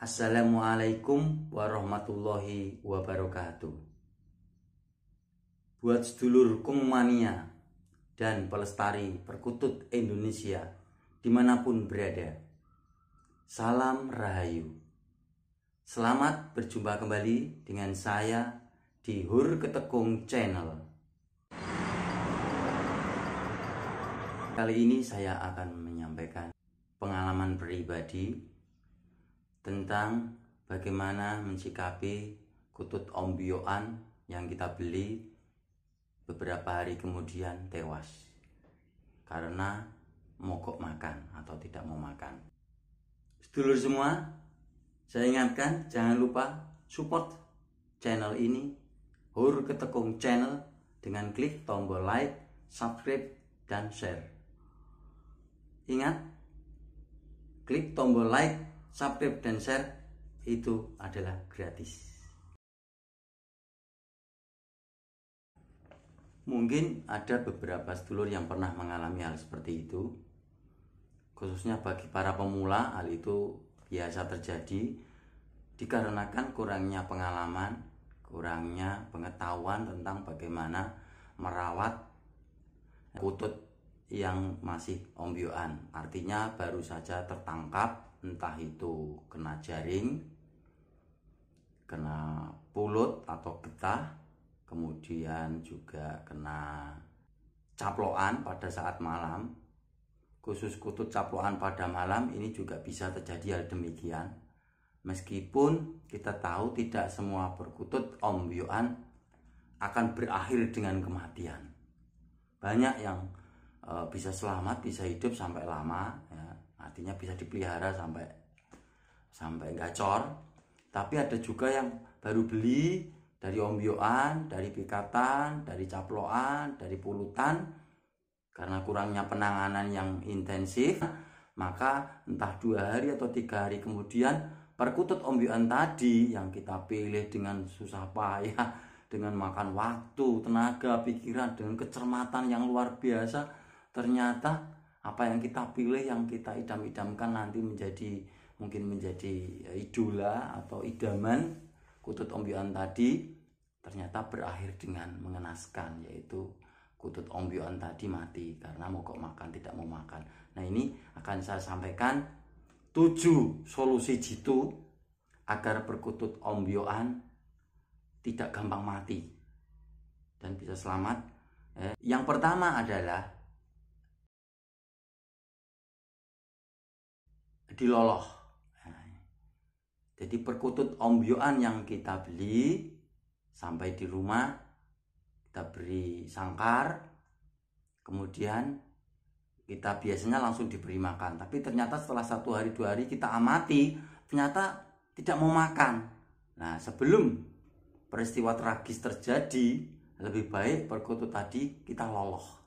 Assalamualaikum warahmatullahi wabarakatuh. Buat sedulur Kungmania dan pelestari perkutut Indonesia dimanapun berada, salam rahayu. Selamat berjumpa kembali dengan saya di Hur Ketekung Channel. Kali ini saya akan menyampaikan pengalaman pribadi tentang bagaimana mensikapi kutut ombyoan yang kita beli beberapa hari kemudian tewas karena mogok makan atau tidak mau makan. Sedulur semua, saya ingatkan jangan lupa support channel ini, Hur Ketekung Channel, dengan klik tombol like, subscribe, dan share. Ingat, klik tombol like, subscribe, dan share itu adalah gratis. Mungkin ada beberapa sedulur yang pernah mengalami hal seperti itu. Khususnya bagi para pemula, hal itu biasa terjadi dikarenakan kurangnya pengalaman, kurangnya pengetahuan tentang bagaimana merawat kutut yang masih ombyoan. Artinya baru saja tertangkap, entah itu kena jaring, kena pulut atau getah, kemudian juga kena caplokan pada saat malam. Khusus kutut caplokan pada malam ini juga bisa terjadi hal demikian. Meskipun kita tahu tidak semua perkutut ombyoan akan berakhir dengan kematian. Banyak yang bisa selamat, bisa hidup sampai lama, ya. Artinya bisa dipelihara sampai gacor. Tapi ada juga yang baru beli dari ombyoan, dari pikatan, dari caplokan, dari pulutan, karena kurangnya penanganan yang intensif, maka entah 2 hari atau 3 hari kemudian perkutut ombyoan tadi yang kita pilih dengan susah payah, dengan makan waktu, tenaga, pikiran, dengan kecermatan yang luar biasa, ternyata apa yang kita pilih, yang kita idam-idamkan nanti mungkin menjadi idola atau idaman kutut ombyoan tadi, ternyata berakhir dengan mengenaskan, yaitu kutut ombyoan tadi mati karena mogok makan, tidak mau makan. Nah, ini akan saya sampaikan 7 solusi jitu agar perkutut ombyoan tidak gampang mati dan bisa selamat. Yang pertama adalah diloloh. Jadi perkutut ombyoan yang kita beli sampai di rumah, kita beri sangkar, kemudian kita biasanya langsung diberi makan. Tapi ternyata setelah 1 hari 2 hari kita amati, ternyata tidak mau makan. Nah, sebelum peristiwa tragis terjadi, lebih baik perkutut tadi kita loloh.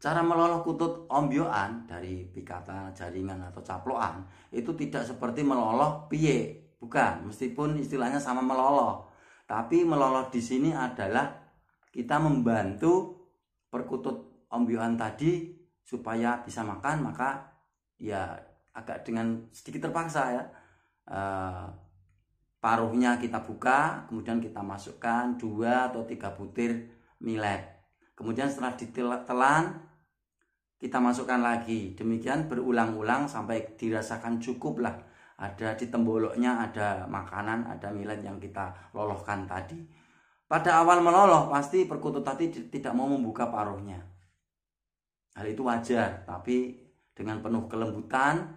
Cara meloloh kutut ombyoan dari pikatan, jaringan, atau caplokan itu tidak seperti meloloh piye, bukan. Meskipun istilahnya sama meloloh, tapi meloloh di sini adalah kita membantu perkutut ombyoan tadi supaya bisa makan. Maka ya agak dengan sedikit terpaksa ya, paruhnya kita buka, kemudian kita masukkan 2 atau 3 butir millet. Kemudian setelah ditelan, kita masukkan lagi. Demikian berulang-ulang sampai dirasakan cukup lah. Ada di temboloknya ada makanan, ada millet yang kita lolohkan tadi. Pada awal meloloh pasti perkutut tadi tidak mau membuka paruhnya. Hal itu wajar, tapi dengan penuh kelembutan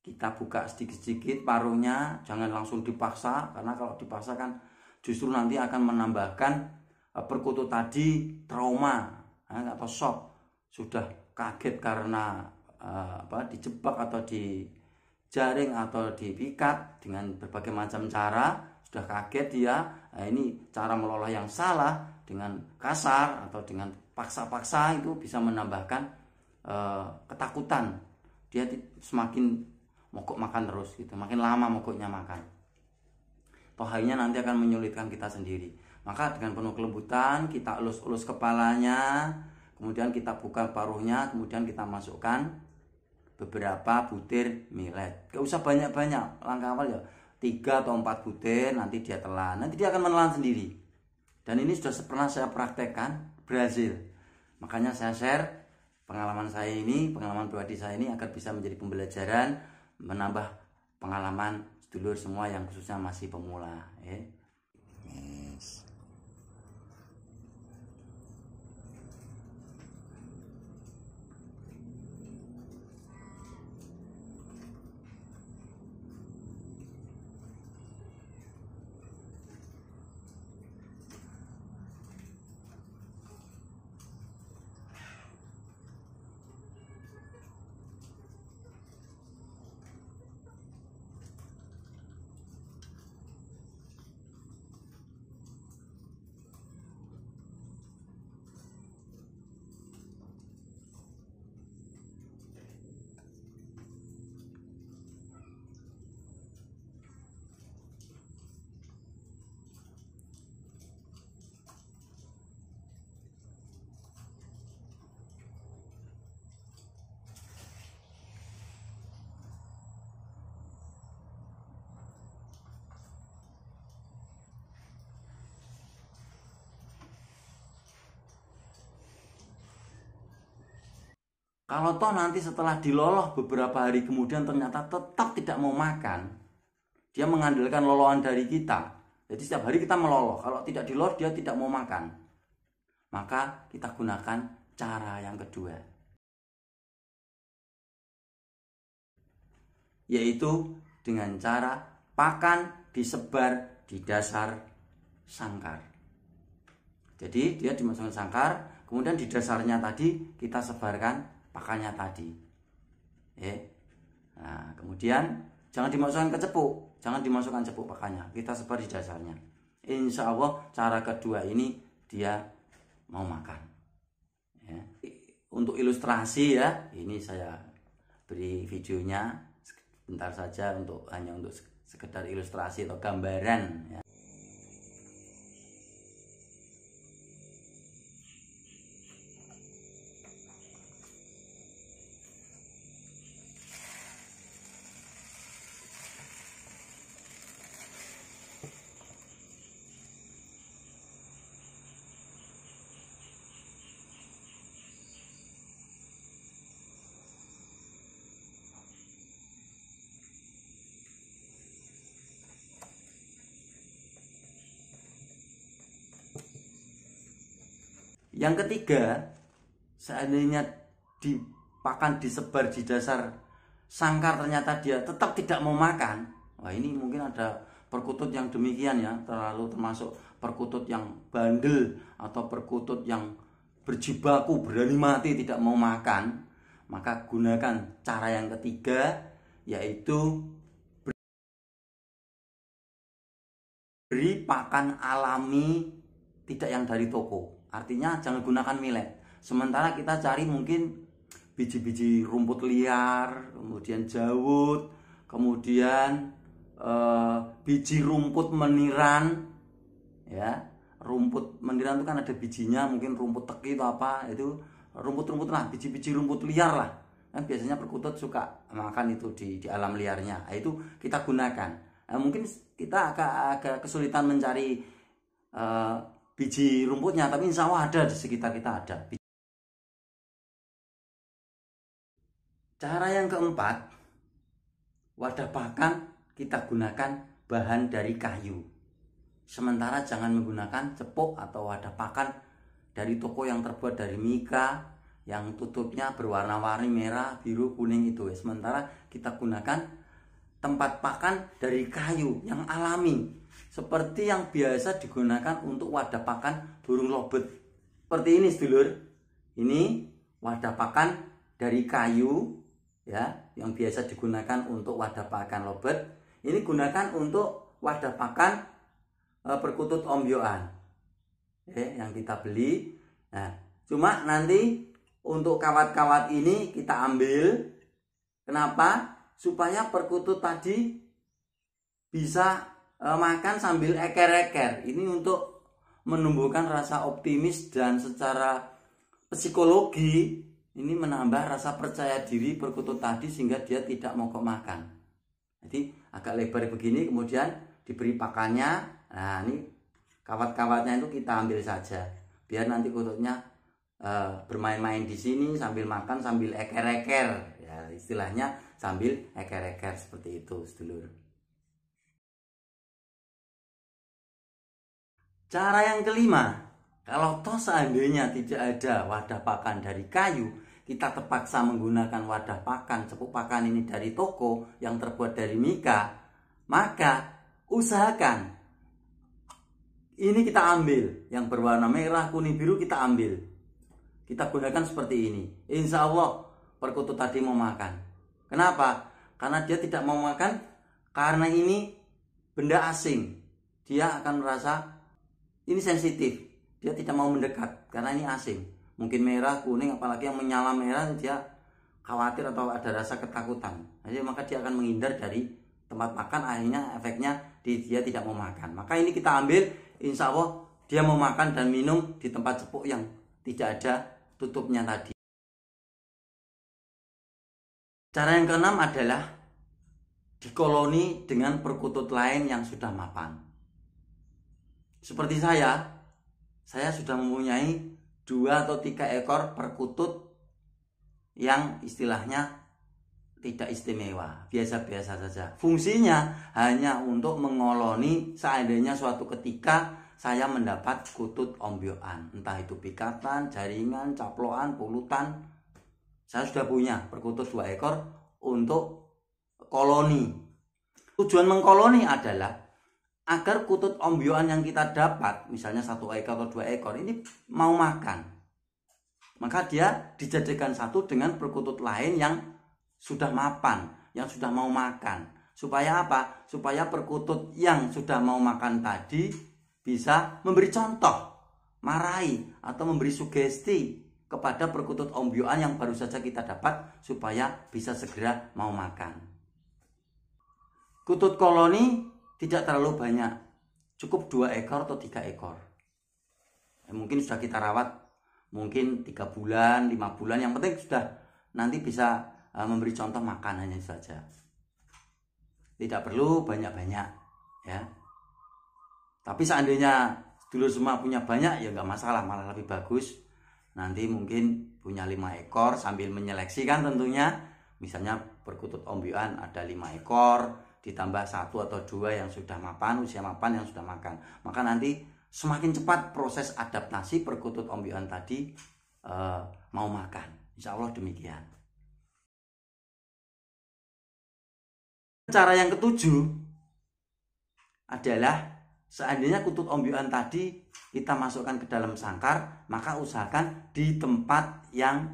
kita buka sedikit-sedikit paruhnya. Jangan langsung dipaksa, karena kalau dipaksa kan justru nanti akan menambahkan perkutut tadi trauma atau shock. Sudah kaget karena dijebak atau dijaring atau dipikat dengan berbagai macam cara, sudah kaget dia. Nah, ini cara meloloh yang salah, dengan kasar atau dengan paksa-paksa itu bisa menambahkan ketakutan. Dia semakin mogok makan terus gitu, makin lama mogoknya makan. Toh akhirnya nanti akan menyulitkan kita sendiri. Maka dengan penuh kelembutan kita elus-elus kepalanya, kemudian kita buka paruhnya, kemudian kita masukkan beberapa butir millet. Gak usah banyak-banyak, langkah awal ya 3 atau 4 butir, nanti dia telan, nanti dia akan menelan sendiri. Dan ini sudah pernah saya praktekkan, berhasil. Makanya saya share pengalaman saya ini, pengalaman pribadi saya ini agar bisa menjadi pembelajaran, menambah pengalaman sedulur semua yang khususnya masih pemula. Yes. Kalau toh nanti setelah diloloh beberapa hari kemudian ternyata tetap tidak mau makan, dia mengandalkan lolohan dari kita. Jadi setiap hari kita meloloh, kalau tidak diloloh dia tidak mau makan. Maka kita gunakan cara yang kedua, yaitu dengan cara pakan disebar di dasar sangkar. Jadi dia dimasukkan sangkar, kemudian di dasarnya tadi kita sebarkan pakannya tadi. Nah, kemudian jangan dimasukkan ke cepuk, jangan dimasukkan cepuk pakannya, kita sebar di dasarnya. Insya Allah cara kedua ini dia mau makan. Untuk ilustrasi ya, ini saya beri videonya sebentar saja hanya untuk sekedar ilustrasi atau gambaran ya. Yang ketiga, seandainya pakan disebar di dasar sangkar ternyata dia tetap tidak mau makan. Wah, ini mungkin ada perkutut yang demikian ya, termasuk perkutut yang bandel atau perkutut yang berjibaku, berani mati tidak mau makan. Maka gunakan cara yang ketiga, yaitu beri pakan alami, tidak yang dari toko. Artinya jangan gunakan millet. Sementara kita cari mungkin biji-biji rumput liar, kemudian jawut, kemudian biji rumput meniran, ya. Rumput meniran itu kan ada bijinya, mungkin rumput teki atau apa, itu rumput-rumput lah, biji-biji rumput liar lah. Kan biasanya perkutut suka makan itu di alam liarnya. Nah, itu kita gunakan. Nah, mungkin kita agak kesulitan mencari biji rumputnya, tapi insya Allah ada di sekitar kita ada. Cara yang keempat, wadah pakan kita gunakan bahan dari kayu. Sementara jangan menggunakan cepuk atau wadah pakan dari toko yang terbuat dari mika, yang tutupnya berwarna-warni merah, biru, kuning itu. Sementara kita gunakan tempat pakan dari kayu yang alami, seperti yang biasa digunakan untuk wadah pakan burung lobet. Seperti ini sedulur. Ini wadah pakan dari kayu ya, yang biasa digunakan untuk wadah pakan lobet. Ini gunakan untuk wadah pakan perkutut ombyoan. Yang kita beli. Nah, cuma nanti untuk kawat-kawat ini kita ambil. Kenapa? Supaya perkutut tadi bisa makan sambil eker-eker. Ini untuk menumbuhkan rasa optimis, dan secara psikologi Ini menambah rasa percaya diri perkutut tadi sehingga dia tidak mogok makan. Jadi agak lebar begini, kemudian diberi pakannya. Nah, ini kawat-kawatnya itu kita ambil saja. Biar nanti kututnya bermain-main di sini sambil makan sambil eker-eker. Ya, istilahnya sambil eker-eker seperti itu, sedulur. Cara yang kelima, kalau toh seandainya tidak ada wadah pakan dari kayu, kita terpaksa menggunakan wadah pakan, cepuk pakan ini dari toko yang terbuat dari mika, maka usahakan ini kita ambil yang berwarna merah, kuning, biru kita ambil. Kita gunakan seperti ini. Insya Allah perkutut tadi mau makan. Kenapa? Karena dia tidak mau makan karena ini benda asing. Dia akan merasa ini sensitif. Dia tidak mau mendekat karena ini asing. Mungkin merah, kuning, apalagi yang menyala merah, dia khawatir atau ada rasa ketakutan. Jadi maka dia akan menghindar dari tempat makan. Akhirnya efeknya dia tidak mau makan. Maka ini kita ambil, insya Allah dia mau makan dan minum di tempat cepuk yang tidak ada tutupnya tadi. Cara yang keenam adalah dikoloni dengan perkutut lain yang sudah mapan. Seperti saya sudah mempunyai 2 atau 3 ekor perkutut yang istilahnya tidak istimewa, biasa-biasa saja. Fungsinya hanya untuk mengoloni seandainya suatu ketika saya mendapat kutut ombyokan, entah itu pikatan, jaringan, caplokan, pulutan. Saya sudah punya perkutut 2 ekor untuk koloni. Tujuan mengkoloni adalah agar kutut ombyokan yang kita dapat, misalnya 1 ekor atau 2 ekor ini mau makan, maka dia dijadikan satu dengan perkutut lain yang sudah mapan, yang sudah mau makan. Supaya apa? Supaya perkutut yang sudah mau makan tadi bisa memberi contoh, marahi atau memberi sugesti kepada perkutut ombyokan yang baru saja kita dapat supaya bisa segera mau makan. Kutut koloni tidak terlalu banyak, cukup 2 ekor atau 3 ekor. Mungkin sudah kita rawat mungkin 3 bulan, 5 bulan, yang penting sudah nanti bisa memberi contoh makanannya saja. Tidak perlu banyak-banyak ya. Tapi seandainya dulu semua punya banyak ya nggak masalah, malah lebih bagus. Nanti mungkin punya 5 ekor sambil menyeleksi kan tentunya. Misalnya perkutut ombyokan ada 5 ekor, ditambah 1 atau 2 yang sudah mapan, usia mapan yang sudah makan. Maka nanti semakin cepat proses adaptasi perkutut ombyokan tadi mau makan. Insya Allah demikian. Cara yang ketujuh adalah seandainya kutut ombyokan tadi kita masukkan ke dalam sangkar, maka usahakan di tempat yang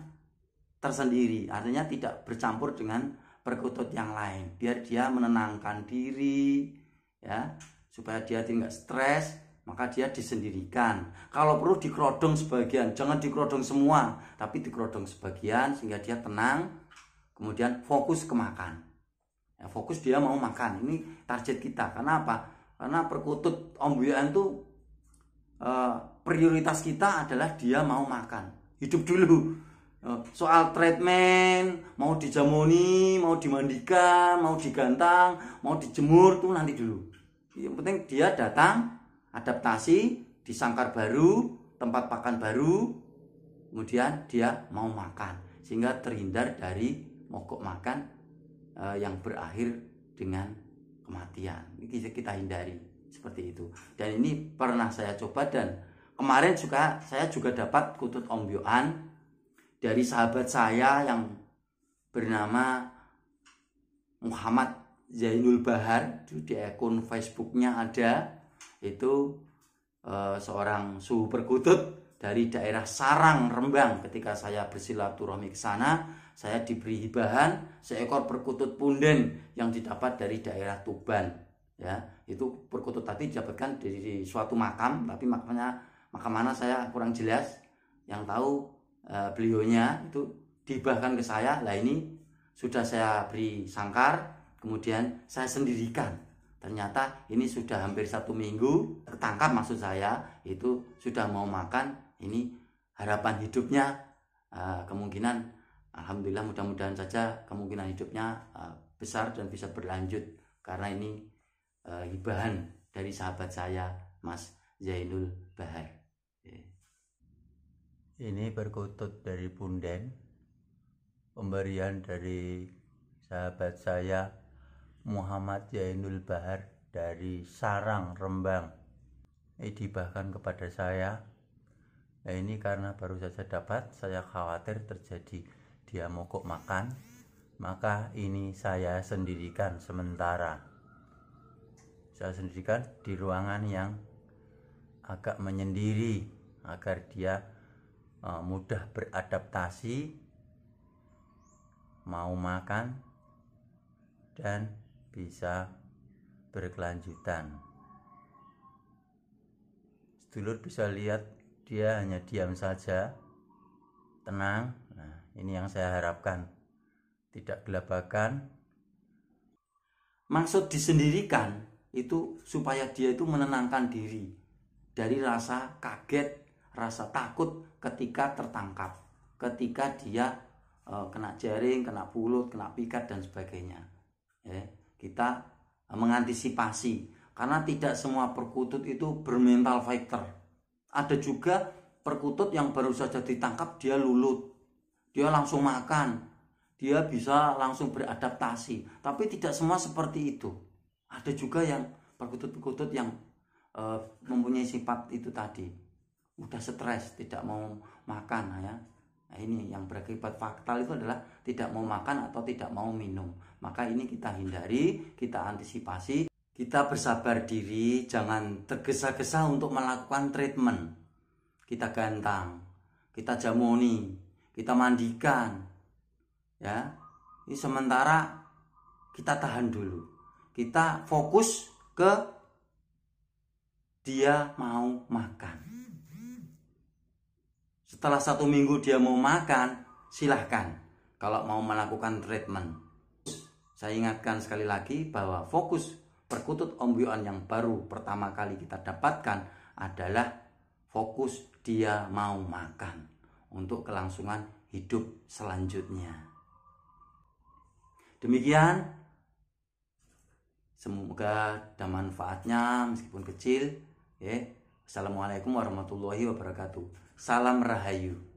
tersendiri. Artinya tidak bercampur dengan perkutut yang lain, biar dia menenangkan diri ya, supaya dia tidak stres. Maka dia disendirikan. Kalau perlu dikerodong sebagian, jangan dikerodong semua, tapi dikerodong sebagian sehingga dia tenang, kemudian fokus ke makan ya, fokus dia mau makan. Ini target kita. Karena apa? Karena perkutut ombyokan itu prioritas kita adalah dia mau makan, hidup dulu. Soal treatment, mau dijamoni, mau dimandikan, mau digantang, mau dijemur, tuh nanti dulu. Yang penting dia datang, adaptasi di sangkar baru, tempat pakan baru, kemudian dia mau makan, sehingga terhindar dari mogok makan yang berakhir dengan kematian. Ini kita hindari seperti itu. Dan ini pernah saya coba, dan kemarin juga saya juga dapat kutut ombyokan dari sahabat saya yang bernama Muhammad Zainul Bahar. Di akun Facebooknya ada, itu seorang suhu perkutut dari daerah Sarang, Rembang. Ketika saya bersilaturahmi ke sana, saya diberi hibahan seekor perkutut punden yang didapat dari daerah Tuban ya. Itu perkutut tadi didapatkan dari suatu makam, tapi makamnya makam mana saya kurang jelas. Yang tahu beliaunya itu dihibahkan ke saya. Lah ini sudah saya beri sangkar, kemudian saya sendirikan. Ternyata ini sudah hampir 1 minggu ketangkap, maksud saya itu sudah mau makan. Ini harapan hidupnya kemungkinan alhamdulillah, mudah-mudahan saja kemungkinan hidupnya besar dan bisa berlanjut, karena ini hibahan dari sahabat saya Mas Zainul Bahar. Ini perkutut dari punden, pemberian dari sahabat saya Muhammad Zainul Bahar dari Sarang, Rembang. Ini dibahkan kepada saya. Nah, ini karena baru saja dapat, saya khawatir terjadi dia mogok makan, maka ini saya sendirikan sementara. Saya sendirikan di ruangan yang agak menyendiri agar dia mudah beradaptasi, mau makan dan bisa berkelanjutan. Sedulur bisa lihat dia hanya diam saja, tenang. Nah, ini yang saya harapkan, tidak gelabakan. Maksud disendirikan itu supaya dia itu menenangkan diri dari rasa kaget, rasa takut ketika tertangkap, ketika dia kena jaring, kena pulut, kena pikat dan sebagainya. Kita mengantisipasi, karena tidak semua perkutut itu bermental fighter. Ada juga perkutut yang baru saja ditangkap dia lulut, dia langsung makan, dia bisa langsung beradaptasi. Tapi tidak semua seperti itu. Ada juga yang perkutut-perkutut yang mempunyai sifat itu tadi, udah stres, tidak mau makan ya. Nah, ini yang berakibat fatal itu adalah tidak mau makan atau tidak mau minum. Maka ini kita hindari, kita antisipasi, kita bersabar diri, jangan tergesa-gesa untuk melakukan treatment. Kita gantang, kita jamoni, kita mandikan, ya. Ini sementara kita tahan dulu. Kita fokus ke dia mau makan. Setelah 1 minggu dia mau makan, silahkan kalau mau melakukan treatment. Saya ingatkan sekali lagi bahwa fokus perkutut ombyoan yang baru pertama kali kita dapatkan adalah fokus dia mau makan untuk kelangsungan hidup selanjutnya. Demikian, semoga ada manfaatnya meskipun kecil. Assalamualaikum warahmatullahi wabarakatuh. Salam Rahayu.